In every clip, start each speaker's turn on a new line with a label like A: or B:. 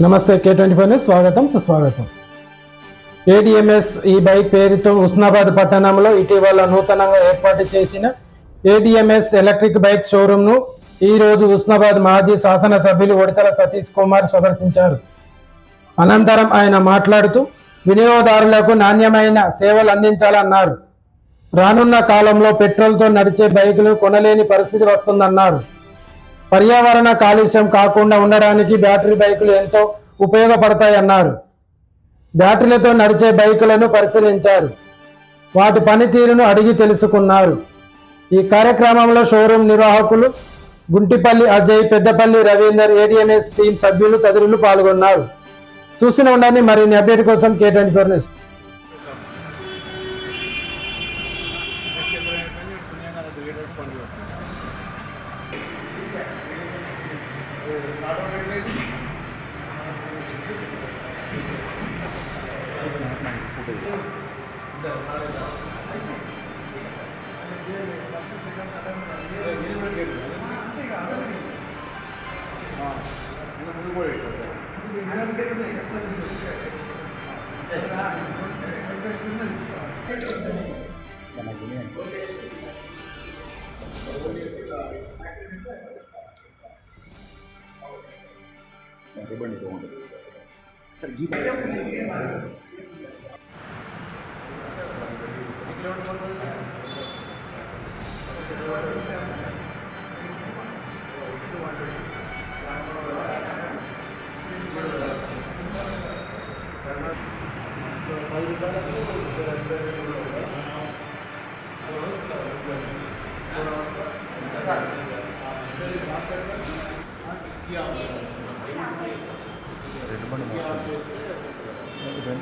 A: నమస్తే K24 news స్వాగతం సుస్వాగతం. ADMS ఈ బైక్ పేరుతో హుస్నాబాద్ పట్టణంలో ఇటీవల నూతనంగా ఏర్పాటు చేసిన ADMS ఎలక్ట్రిక్ బైక్ షోరూమ్ను ఈ రోజు హుస్నాబాద్ మాజీ శాసనసభ్యులు ఉడతల సతీష్ కుమార్ సందర్శించారు. అనంతరం ఆయన మాట్లాడుతూ వినియోగదారులకు నాణ్యమైన సేవలు అందించాలన్నారు. రానున్న కాలంలో పెట్రోల్తో నడిచే బైకులు కొనలేని పరిస్థితి వస్తుందన్నారు. పర్యావరణ కాలుష్యం కాకుండా ఉండడానికి బ్యాటరీ బైకులు ఎంతో ఉపయోగపడతాయన్నారు. బ్యాటరీలతో నడిచే బైకులను పరిశీలించారు. వాటి పనితీరును అడిగి తెలుసుకున్నారు. ఈ కార్యక్రమంలో షోరూమ్ నిర్వాహకులు గుంటిపల్లి అజయ్, పెద్దపల్లి రవీందర్, ADMS టీం సభ్యులు తదితరులు పాల్గొన్నారు. చూస్తూనే ఉండండి మరిన్ని అప్డేట్ కోసం K24 న్యూస్.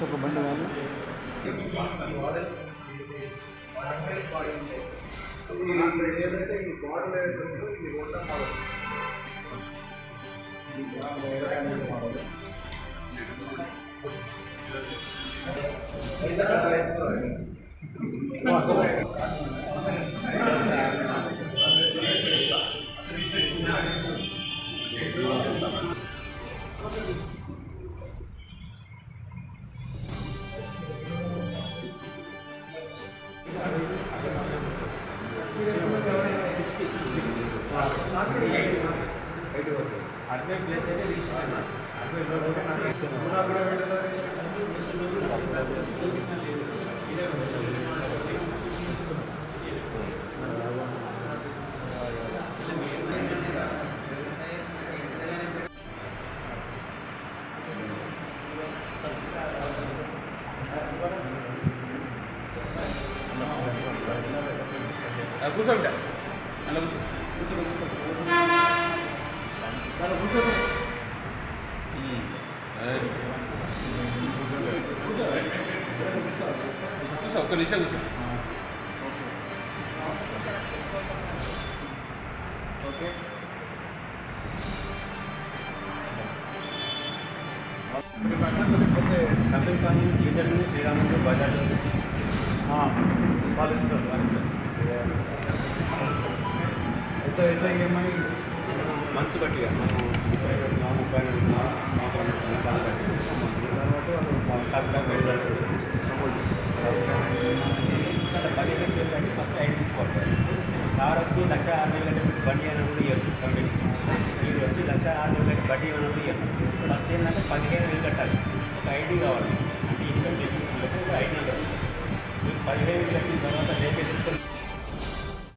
A: ఒక బండి కాదు
B: కూర్చోండి అలా కూర్చో ఒక్క నిమిషం కూర్చో. Okay company litre Sriramulu Bajaj అయితే ఏమని మంచి బట్టిగా మనం 15,000 ఫస్ట్ ఐడి తీసుకోవాలి. సార్ వచ్చి 1,60,000 బండి అని కూడా ఇవ్వచ్చు. కంపెనీ మీరు వచ్చి 1,60,000 బడ్డీ అని కూడా ఇవ్వచ్చు. ఫస్ట్ ఏంటంటే 15,000 కట్టాలి. ఒక ఐడి కావాలి.